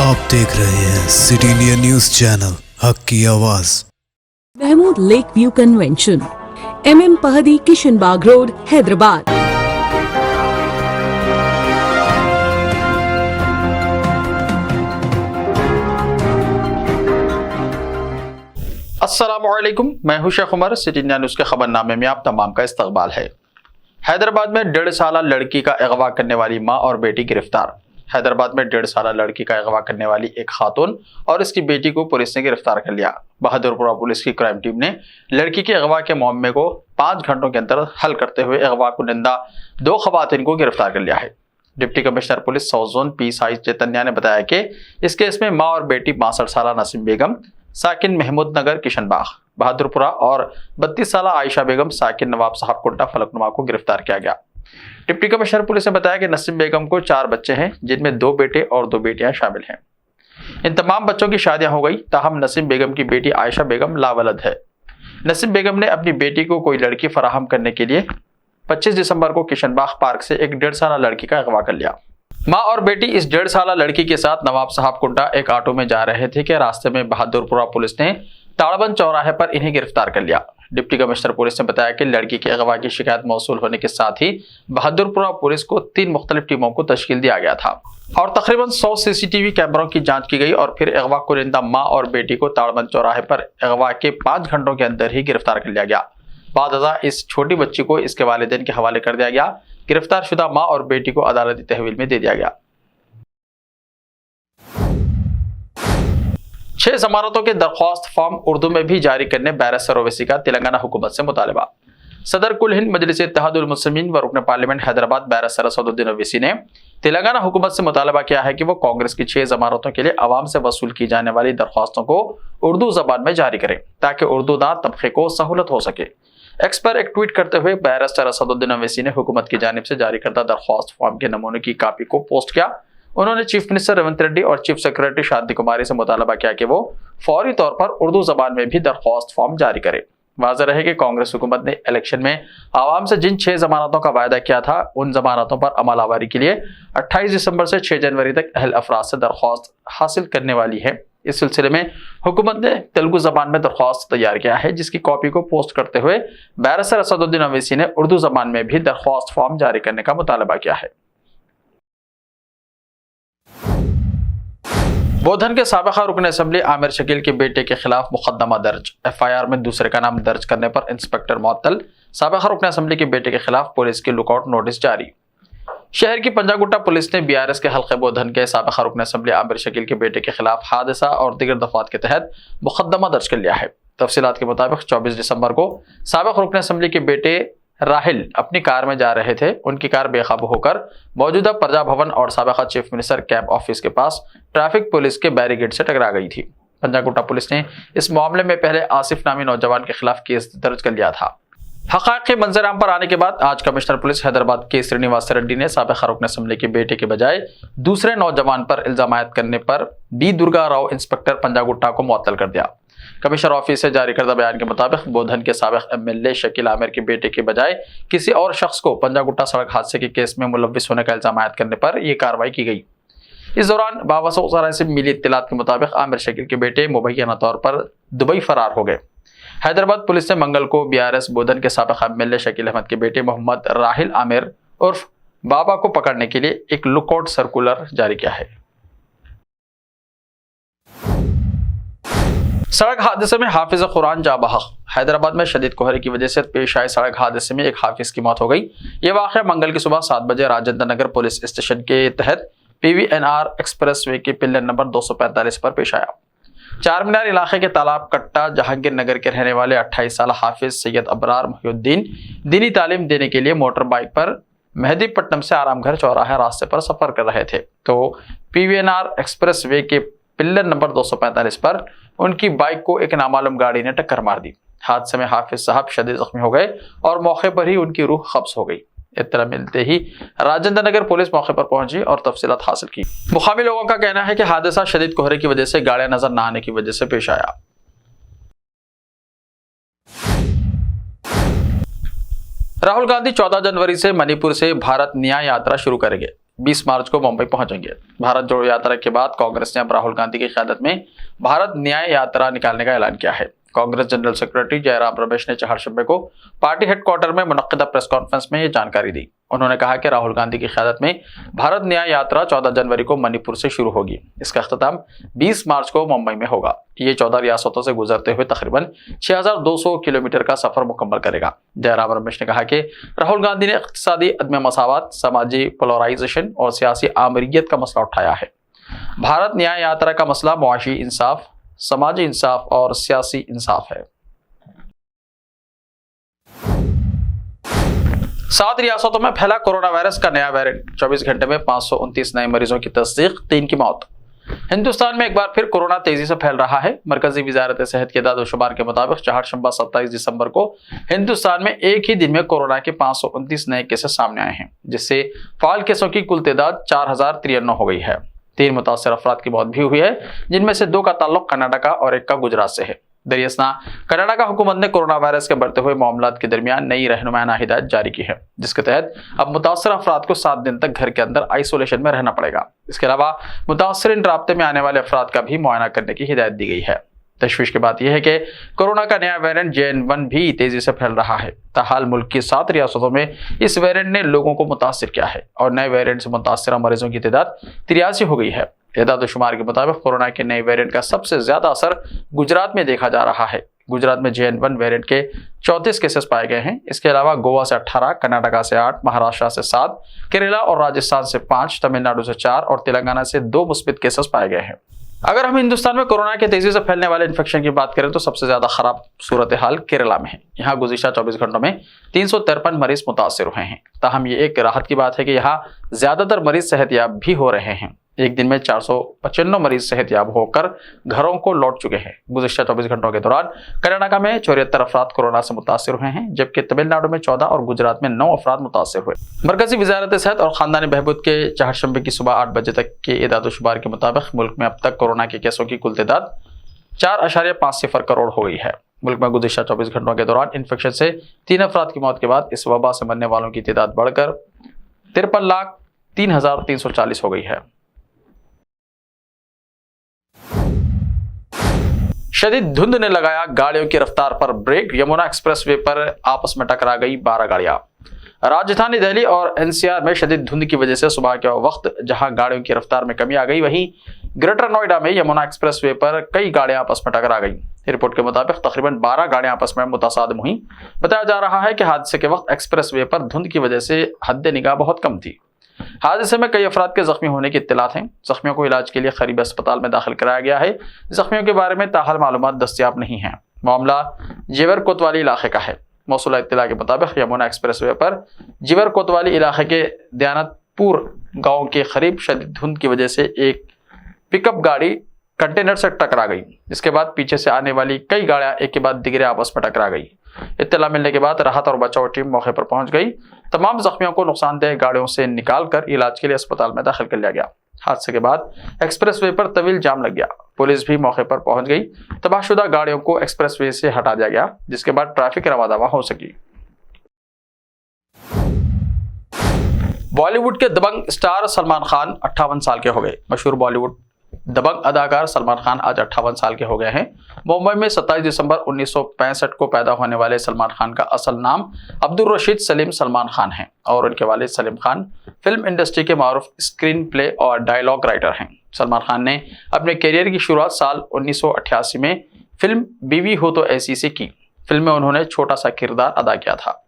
आप देख रहे हैं सिटी इंडिया न्यूज चैनल, हक की आवाज। Mahmood lake view convention, MM Pahadi, Kishanbagh road, Hyderabad. अस्सलामुअलैकुम, मैं हूं Shaikh Umar. City India news के खबरनामे में आप तमाम का इस्तकबाल है। हैदराबाद में 1.5 साल लड़की का अगवा करने वाली मां और बेटी गिरफ्तार। हैदराबाद में 1.5 साल लड़की का अगवा करने वाली एक खातून और इसकी बेटी को पुलिस ने गिरफ्तार कर लिया। बहादुरपुरा पुलिस की क्राइम टीम ने लड़की के अगवा के मामले को 5 घंटों के अंदर हल करते हुए अगवा कुनिंदा 2 खवातीन को गिरफ्तार कर लिया है। Deputy commissioner police south zone P Sai Chaitanya ने बताया कि इस केस में मां और बेटी 62 साल नसीम बेगम साकिन महमूद नगर किशनबाग बहादुरपुरा और 32 साल आयशा बेगम साकिन नवाब साहब कोटा फलकनुमा को गिरफ्तार किया गया। डिप्टी कमिश्नर पुलिस ने बताया कि नसीम बेगम को 4 बच्चे हैं, जिनमें 2 बेटे और 2 बेटियां शामिल हैं। इन तमाम बच्चों की शादियां हो गई, ताहम नसीम बेगम की बेटी आयशा बेगम लावलद है। नसीम बेगम ने अपनी बेटी को कोई लड़की फराहम करने के लिए 25 दिसंबर को किशनबाग पार्क से एक 1.5 साल लड़की का अगवा कर लिया। मां और बेटी इस 1.5 साल लड़की के साथ नवाब साहब कोटा एक ऑटो में जा रहे थे कि रास्ते में बहादुरपुरा पुलिस ने ताड़बंद चौराहे पर इन्हें गिरफ्तार कर लिया। डिप्टी कमिश्नर पुलिस ने बताया कि लड़की के अगवा की शिकायत मौसूल होने के साथ ही बहादुरपुरा पुलिस को 3 मुख्तलिफ टीमों को तश्कील दिया गया था और तकरीबन 100 CCTV कैमरों की जांच की गई और फिर अगवा कुनिंदा मां और बेटी को ताड़बंद चौराहे पर अगवा के 5 घंटों के अंदर ही गिरफ्तार कर लिया गया। बाद इस छोटी बच्ची को इसके वालिदैन के हवाले कर दिया गया। गिरफ्तार शुदा मां और बेटी को अदालती तहवील में दे दिया गया। 6 जमानतों के दरख्वास्त फॉर्म उर्दू में भी जारी करने बैरिस्टर ओवैसी का तेलंगाना हुकूमत से मुतालबा। सदर कुल हिंद मजलिस इत्तेहादुल मुस्लिमीन व रुकन पार्लियामेंट हैदराबाद बैरिस्टर असदुद्दीन ओवैसी ने तेलंगाना हुकूमत से मुतालबा किया है कि वो कांग्रेस की 6 जमानतों के लिए अवाम से वसूल की जाने वाली दरख्वास्तों को उर्दू जबान में जारी करें ताकि उर्दूदार तबके को सहूलत हो सके। एक्स पर एक ट्वीट करते हुए बैरिस्टर असदुद्दीन ओवैसी ने हुकूमत की जानिब से जारी करदा दरख्वास्त फॉर्म के नमूने की कापी को पोस्ट किया। उन्होंने चीफ मिनिस्टर रेवंत रेड्डी और चीफ सेक्रेटरी शांति कुमारी से मुतालबा किया कि वो फौरी तौर पर उर्दू जबान में भी दरख्वास्त फॉर्म जारी करे। वाज़ेह रहे कि कांग्रेस हुकूमत ने इलेक्शन में आवाम से जिन 6 जमानतों का वायदा किया था, उन जमानतों पर अमल आवारी के लिए 28 दिसंबर से 6 जनवरी तक अहल अफराद से दरख्वास्त हासिल करने वाली है। इस सिलसिले में हुकूमत ने तेलुगु जबान में दरख्वास्त तैयार किया है, जिसकी कॉपी को पोस्ट करते हुए बैरिस्टर असदुद्दीन ओवैसी ने उर्दू जबान में भी दरख्वास्त फॉर्म जारी करने का मुतालबा किया है। बोधन के साबिका रुकन असेंबली आमिर शकील के बेटे के खिलाफ मुकदमा दर्ज। FIR में दूसरे का नाम दर्ज करने पर इंस्पेक्टर मुअत्तल। साबिका रुकन असेंबली के बेटे के खिलाफ पुलिस की लुकआउट नोटिस जारी। शहर की पंजागुट्टा पुलिस ने BRS के हल्के बोधन के साबिका रुकन असेंबली आमिर शकील के बेटे के खिलाफ हादसा और दीगर दफात के तहत मुकदमा दर्ज कर लिया है। तफसीलात के मुताबिक 24 दिसंबर को साबिका रुकन असेंबली के बेटे राहिल अपनी कार में जा रहे थे। उनकी कार बेकाबू होकर मौजूदा प्रजा भवन और साबिका चीफ मिनिस्टर कैंप ऑफिस के पास ट्रैफिक पुलिस के बैरिकेड से टकरा गई थी। पंजागुट्टा पुलिस ने इस मामले में पहले आसिफ नामी नौजवान के खिलाफ केस दर्ज कर लिया था। हक़ाइक़ के मंजराम पर आने के बाद आज कमिश्नर पुलिस हैदराबाद के श्रीनिवास रेड्डी ने साबिका रुकन असेंबली के बेटे के बजाय दूसरे नौजवान पर इल्जाम आयद करने पर B दुर्गा राव इंस्पेक्टर पंजागुट्टा को मुअत्तल कर दिया। कमिश्नर ऑफिस से जारी करदा बयान के मुताबिक बोधन के साबिक MLA शकील आमिर के बेटे के बजाय किसी और शख्स को पंजागुट्टा सड़क हादसे के केस में मुलव्विस होने का इल्जाम आयद करने पर यह कार्रवाई की गई। इस दौरान बावसूख से मिली इत्तलात के मुताबिक आमिर शकील के बेटे मुबैना तौर पर दुबई फरार हो गए। हैदराबाद पुलिस ने मंगल को BRS बोधन के साबिक MLA शकील अहमद के बेटे मोहम्मद राहिल आमिर उर्फ बाबा को पकड़ने के लिए एक लुकआउट सर्कुलर जारी किया है। सड़क हादसे में हाफिज कुरान जा बहक। हैदराबाद में शदीद कोहरे की वजह से पेश आए सड़क हादसे में एक हाफिज की मौत हो गई। यह वाक़या मंगल की सुबह 7 बजे राजेंद्र नगर पुलिस स्टेशन के तहत PVNR एक्सप्रेस वे के पिलर नंबर 245 पर पेश आया। चार मीनार इलाके के तालाब कट्टा जहांगीर नगर के रहने वाले 28 साल हाफिज सैयद अबरार मोहिउद्दीन दीनी तालीम देने के लिए मोटर बाइक पर मेहदीपट्टनम से आरामघर चौराहे रास्ते पर सफर कर रहे थे, तो PVNR एक्सप्रेस वे के पिलर नंबर 245 पर उनकी बाइक को एक नामालूम गाड़ी ने टक्कर मार दी। हादसे में हाफिज साहब शदीद जख्मी हो गए और मौके पर ही उनकी रूह कब्ज हो गई। इत्तला मिलते ही राजेंद्र नगर पुलिस मौके पर पहुंची और तफसीलात हासिल की। मुकामी लोगों का कहना है कि हादसा शदीद कोहरे की वजह से गाड़ियां नजर न आने की वजह से पेश आया। राहुल गांधी 14 जनवरी से मणिपुर से भारत न्याय यात्रा शुरू करेंगे। 20 मार्च को मुंबई पहुंचेंगे। भारत जोड़ो यात्रा के बाद कांग्रेस ने अब राहुल गांधी की क़यादत में भारत न्याय यात्रा निकालने का ऐलान किया है। कांग्रेस जनरल सेक्रेटरी जयराम रमेश ने 4 शंबे को पार्टी हेडक्वार्टर में मुनक्किदा प्रेस कॉन्फ्रेंस में ये जानकारी दी। उन्होंने कहा कि राहुल गांधी की क़यादत में भारत न्याय यात्रा 14 जनवरी को मणिपुर से शुरू होगी। इसका अख्ताम 20 मार्च को मुंबई में होगा। ये 14 रियासतों से गुजरते हुए तकरीबन 6200 किलोमीटर का सफर मुकम्मल करेगा। जयराम रमेश ने कहा कि राहुल गांधी ने इक़्तिसादी अदम मसावत, समाजी पोलराइजेशन और सियासी आमरीयत का मसला उठाया है। भारत न्याय यात्रा का मसला मुआशी इंसाफ, समाजी इंसाफ और सियासी इंसाफ है। 7 रियासतों में फैला कोरोना वायरस का नया वेरिएंट, 24 घंटे में 529 नए मरीजों की तस्दीक, 3 की मौत। हिंदुस्तान में एक बार फिर कोरोना तेजी से फैल रहा है। मरकजी वजारत सेहत के दादोशुमार के मुताबिक चहारशंबा 27 दिसंबर को हिंदुस्तान में एक ही दिन में कोरोना के 529 नए केसेस सामने आए हैं, जिससे फाल केसों की कुल तादाद 4093 हो गई है। 3 मुतासर अफराद की मौत भी हुई है, जिनमें से 2 का ताल्लुक कर्नाटका और 1 का गुजरात से है। दरियासना कर्नाटका हुकूमत ने कोरोना वायरस के बढ़ते हुए मामलात के दरमियान नई रहनुमाना हिदायत जारी की है, जिसके तहत अब मुतासर अफराद को 7 दिन तक घर के अंदर आइसोलेशन में रहना पड़ेगा। इसके अलावा मुतासरीन राब्ते में आने वाले अफराद का भी मुआयना करने की हिदायत दी गई है। तशवीश की बात यह है कि कोरोना का नया वेरिएंट JN1 भी तेजी से फैल रहा है। ताहाल मुल्क की 7 रियासतों में इस वेरिएंट ने लोगों को मुतासिर किया है और नए वेरिएंट से मुतासर मरीजों की तादाद 83 हो गई है। एदाद-ओ-शुमार के मुताबिक कोरोना के नए वेरिएंट का सबसे ज्यादा असर गुजरात में देखा जा रहा है। गुजरात में JN1 वेरिएंट के 34 केसेस पाए गए हैं। इसके अलावा गोवा से 18, कर्नाटका से 8, महाराष्ट्र से 7, केरला और राजस्थान से 5, तमिलनाडु से 4 और तेलंगाना से 2 मुस्बित केसेस पाए गए हैं। अगर हम हिंदुस्तान में कोरोना के तेजी से फैलने वाले इन्फेक्शन की बात करें तो सबसे ज्यादा खराब सूरत हाल केरला में है। यहाँ गुज़िश्ता 24 घंटों में 353 मरीज मुतासिर हुए हैं। ताहम ये एक राहत की बात है कि यहाँ ज्यादातर मरीज सेहतयाब भी हो रहे हैं। एक दिन में 495 मरीज सेहतयाब होकर घरों को लौट चुके हैं। गुज़िश्ता 24 घंटों के दौरान कर्नाटका में 74 अफराद कोरोना से मुतासिर हुए हैं, जबकि तमिलनाडु में 14 और गुजरात में 9 अफराद मुतासिर हुए। मरकजी वजारत सेहत और खानदानी बहबूद के चहारशंबे की सुबह 8 बजे तक के एदाद-ओ-शुमार के मुताबिक मुल्क में अब तक कोरोना के केसों की कुल तादाद 4.50 करोड़ हो गई है। मुल्क में गुज़िश्ता 24 घंटों के दौरान इन्फेक्शन से 3 अफराद की मौत के बाद इस वबा से मरने वालों की तादाद बढ़कर 53,03,340 हो गई है। शदीद धुंध ने लगाया गाड़ियों की रफ्तार पर ब्रेक, यमुना एक्सप्रेसवे पर आपस में टकरा गई 12 गाड़ियां। राजधानी दिल्ली और NCR में शदीद धुंध की वजह से सुबह के वक्त जहां गाड़ियों की रफ्तार में कमी आ गई, वहीं ग्रेटर नोएडा में यमुना एक्सप्रेसवे पर कई गाड़ियां आपस में टकरा गई। रिपोर्ट के मुताबिक तकरीबन 12 गाड़ियां आपस में मुतासादिम हुई। बताया जा रहा है कि हादसे के वक्त एक्सप्रेसवे पर धुंध की वजह से हद निगाह बहुत कम थी। हादसे में कई अफराद के जख्मी होने की इत्तलात हैं। जख्मियों को इलाज के लिए करीबी अस्पताल में दाखिल कराया गया है। जख्मियों के बारे में ताहाल मालूमात दस्तियाब नहीं है। मामला जेवर कोतवाली इलाके का है। मौसूला इत्तला के मुताबिक यमुना एक्सप्रेसवे पर जेवर कोतवाली इलाके के दयानतपुर गांव के करीब शदीद धुंध की वजह से एक पिकअप गाड़ी कंटेनर से टकरा गई। इसके बाद पीछे से आने वाली कई गाड़ियां एक के बाद दिगरे आपस में टकरा गई। इत्तला मिलने के बाद राहत और बचाव टीम मौके पर पहुंच गई। तमाम जख्मियों को नुकसानदेह गाड़ियों से निकालकर इलाज के लिए अस्पताल में दाखिल कर लिया गया। हादसे के बाद एक्सप्रेसवे पर तवील जाम लग गया। पुलिस भी मौके पर पहुंच गई। तबाहशुदा गाड़ियों को एक्सप्रेसवे से हटा दिया गया, जिसके बाद ट्रैफिक रवादवा हो सकी। बॉलीवुड के दबंग स्टार सलमान खान 58 साल के हो गए। मशहूर बॉलीवुड दबंग अदाकार सलमान खान आज 58 साल के हो गए हैं। मुंबई में 27 दिसंबर 1965 को पैदा होने वाले सलमान खान का असल नाम अब्दुल रशीद सलीम सलमान खान है और उनके वालिद सलीम खान फिल्म इंडस्ट्री के मारूफ स्क्रीन प्ले और डायलॉग राइटर हैं। सलमान खान ने अपने करियर की शुरुआत साल 1988 में फिल्म बीवी हो तो ऐसी से की। फिल्म में उन्होंने छोटा सा किरदार अदा किया था।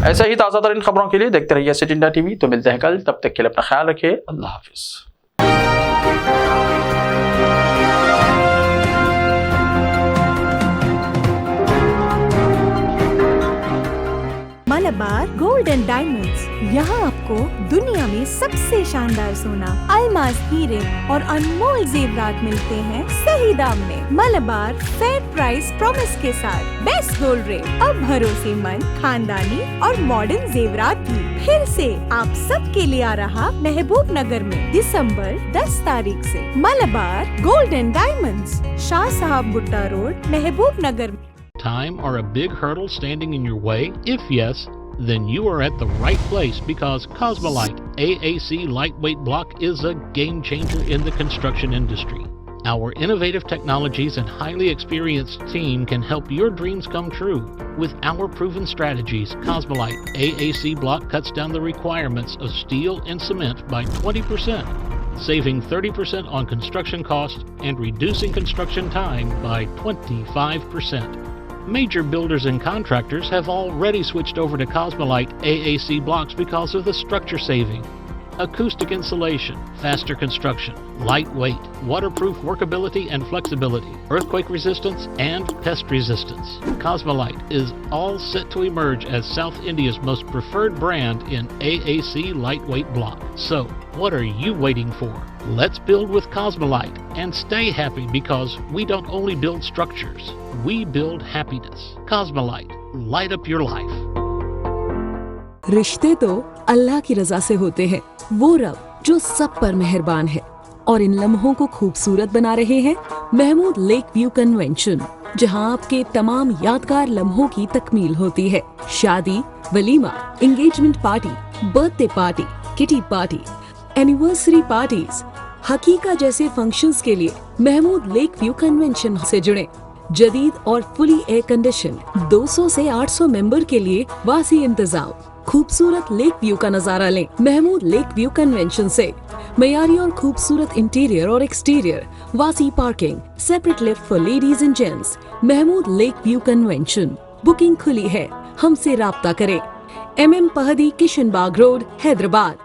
ऐसे ही ताज़ा तरीन खबरों के लिए देखते रहिए सिटी इंडिया टीवी। तो मिलते हैं कल, तब तक के लिए अपना ख्याल रखिए। अल्लाह हाफिज। मलबार गोल्ड एंड डायमंड्स, यहाँ आपको दुनिया में सबसे शानदार सोना, अलमास हीरे और अनमोल जेवरात मिलते हैं सही दाम में। मलबार फेयर प्राइस प्रॉमिस के साथ बेस्ट गोल्ड रेट, अब भरोसेमंद, खानदानी और मॉडर्न जेवरात भी फिर से आप सब के लिए आ रहा महबूब नगर में दिसंबर 10 तारीख से। Malabar gold and diamonds, Shah साहब बुट्टा road, Mehboob Nagar. Time or a big hurdle standing in your way? If yes, then you are at the right place because Cosmolite AAC lightweight block is a game changer in the construction industry. Our innovative technologies and highly experienced team can help your dreams come true. With our proven strategies, Cosmolite AAC block cuts down the requirements of steel and cement by 20%, saving 30% on construction costs and reducing construction time by 25%. Major builders and contractors have already switched over to Cosmolite AAC blocks because of the structure saving, acoustic insulation, faster construction, lightweight, waterproof workability and flexibility, earthquake resistance, and pest resistance. Cosmolite is all set to emerge as South India's most preferred brand in AAC lightweight block. So, what are you waiting for? Let's build with Cosmolite and stay happy because we don't only build structures, we build happiness. Cosmolite, light up your life. रिश्ते तो अल्लाह की रजा से होते हैं, वो रब जो सब पर मेहरबान है। और इन लम्हों को खूबसूरत बना रहे हैं महमूद लेक व्यू कन्वेंशन, जहां आपके तमाम यादगार लम्हों की तकमील होती है। शादी, वलीमा, engagement party, birthday party, kitty party, anniversary parties, हकीका जैसे फंक्शंस के लिए महमूद लेक व्यू कन्वेंशन से जुड़े। जदीद और फुली एयर कंडीशन 200 से 800 मेंबर के लिए वासी इंतजाम। खूबसूरत लेक व्यू का नजारा लें महमूद लेक व्यू कन्वेंशन से। मयारी और खूबसूरत इंटीरियर और एक्सटीरियर, वासी parking, separate lift for ladies and gents. Mahmood lake view convention. Booking खुली है, हमसे राब्ता करें। MM Pahadi, Kishan Bagh road, Hyderabad.